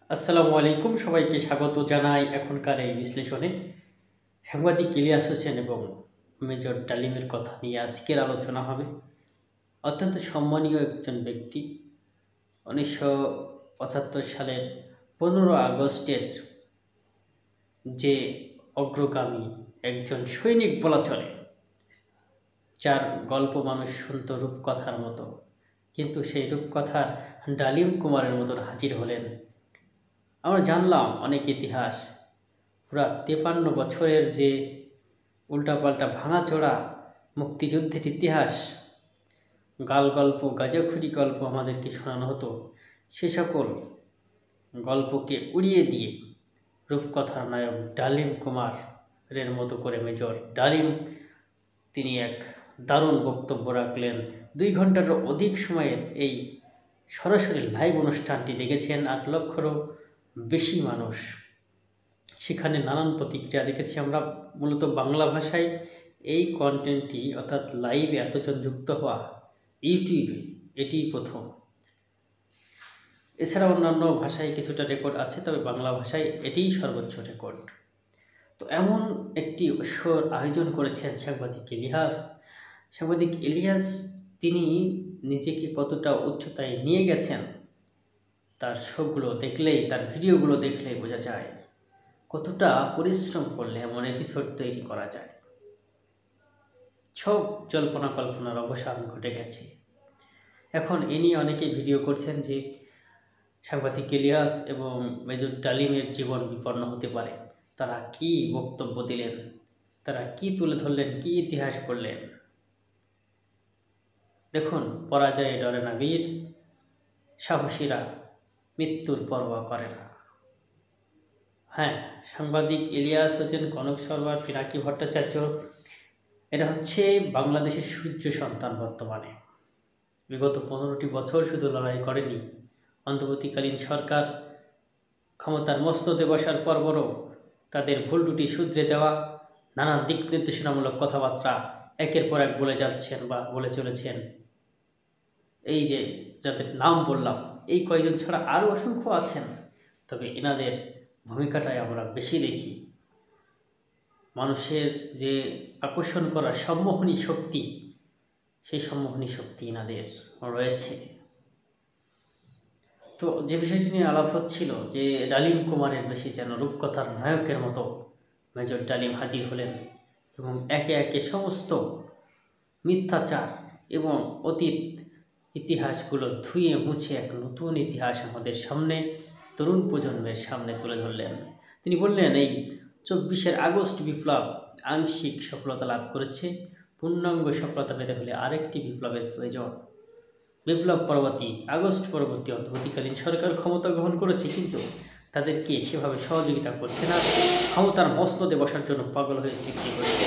আসসালামু আলাইকুম, সবাইকে স্বাগত জানাই এখনকার এই বিশ্লেষণে। সাংবাদিক ইলিয়াস হোসেন এবং মেজর ডালিমের কথা নিয়ে আজকের আলোচনা হবে। অত্যন্ত সম্মানীয় একজন ব্যক্তি। 1975 সালের 15 আগস্টের যে অগ্রগামী একজন সৈনিক বলা চলে, যার গল্প মানুষ শুনত রূপকথার মতো, কিন্তু সেই রূপকথার ডালিম কুমারের মতন হাজির হলেন। আমরা জানলাম অনেক ইতিহাস, পুরা 53 বছরের যে উল্টাপাল্টা ভাঙাচোরা মুক্তিযুদ্ধের ইতিহাস, গাল গল্প, গাঁজাখুরি গল্প আমাদেরকে শোনানো হতো। সে সকল গল্পকে উড়িয়ে দিয়ে রূপকথার নায়ক ডালিম কুমারের মতো করে মেজর ডালিম তিনি এক দারুণ বক্তব্য রাখলেন। 2 ঘন্টারও অধিক সময়ের এই সরাসরি লাইভ অনুষ্ঠানটি দেখেছেন 8 লক্ষেরও বেশি মানুষ। সেখানে নানান প্রতিক্রিয়া দেখেছি আমরা। মূলত বাংলা ভাষায় এই কন্টেন্টটি অর্থাৎ লাইভে এতজন যুক্ত হওয়া ইউটিউবে এটিই প্রথম। এছাড়া অন্যান্য ভাষায় কিছুটা রেকর্ড আছে, তবে বাংলা ভাষায় এটিই সর্বোচ্চ রেকর্ড। তো এমন একটি শোর আয়োজন করেছেন সাংবাদিক ইলিয়াস। তিনি নিজেকে কতটা উচ্চতায় নিয়ে গেছেন তার শোগুলো দেখলেই, তার ভিডিওগুলো দেখলেই বোঝা যায় কতটা পরিশ্রম করলে এমন এপিসোড তৈরি করা যায়। সব জল্পনা কল্পনার অবসান ঘটে গেছে। এখন এ নিয়ে অনেকে ভিডিও করছেন যে সাংবাদিক ইলিয়াস এবং মেজর ডালিমের জীবন বিপন্ন হতে পারে। তারা কি বক্তব্য দিলেন, তারা কি তুলে ধরলেন, কি ইতিহাস করলেন। দেখুন, পরাজয়ে ডরে না বীর, সাহসীরা মৃত্যুর পরোয়া করে না। হ্যাঁ, সাংবাদিক ইলিয়াস হোসেন, কনক সরোয়ার, পিনাকি ভট্টাচার্য, এরা হচ্ছে বাংলাদেশের সূর্য সন্তান। বর্তমানে বিগত 15টি বছর শুধু লড়াই করেনি, অন্তর্বর্তীকালীন সরকার ক্ষমতার মসনদে বসার পরপরও তাদের ভুল ত্রুটি শুধরে দেওয়া, নানান দিক নির্দেশনামূলক কথাবার্তা একের পর এক বলে যাচ্ছেন বা বলে চলেছেন। এই যে যাদের নাম বললাম, এই কয়েকজন ছাড়া আরও অসংখ্য আছেন, তবে এনাদের ভূমিকাটাই আমরা বেশি দেখি। মানুষের যে আকর্ষণ করার সম্মোহনী শক্তি, সেই সম্মোহনী শক্তি এনাদের রয়েছে। তো যে বিষয়টি নিয়ে আলাপ হচ্ছিল যে ডালিম কুমারের বেশি যেন রূপকথার নায়কের মতো মেজর ডালিম হাজির হলেন এবং একে একে সমস্ত মিথ্যাচার এবং অতীত ইতিহাসগুলো ধুয়ে মুছে এক নতুন ইতিহাস আমাদের সামনে, তরুণ প্রজন্মের সামনে তুলে ধরলেন। তিনি বললেন, এই 24 আগস্ট বিপ্লব আংশিক সফলতা লাভ করেছে, পূর্ণাঙ্গ সফলতা পেতে হলে আরেকটি বিপ্লবের প্রয়োজন। বিপ্লব পরবর্তী, আগস্ট পরবর্তী অন্তর্বর্তীকালীন সরকার ক্ষমতা গ্রহণ করেছে, কিন্তু তাদেরকে সেভাবে সহযোগিতা করছে না, ক্ষমতার মসনদে বসার জন্য পাগল হয়ে চিঠি করেছে।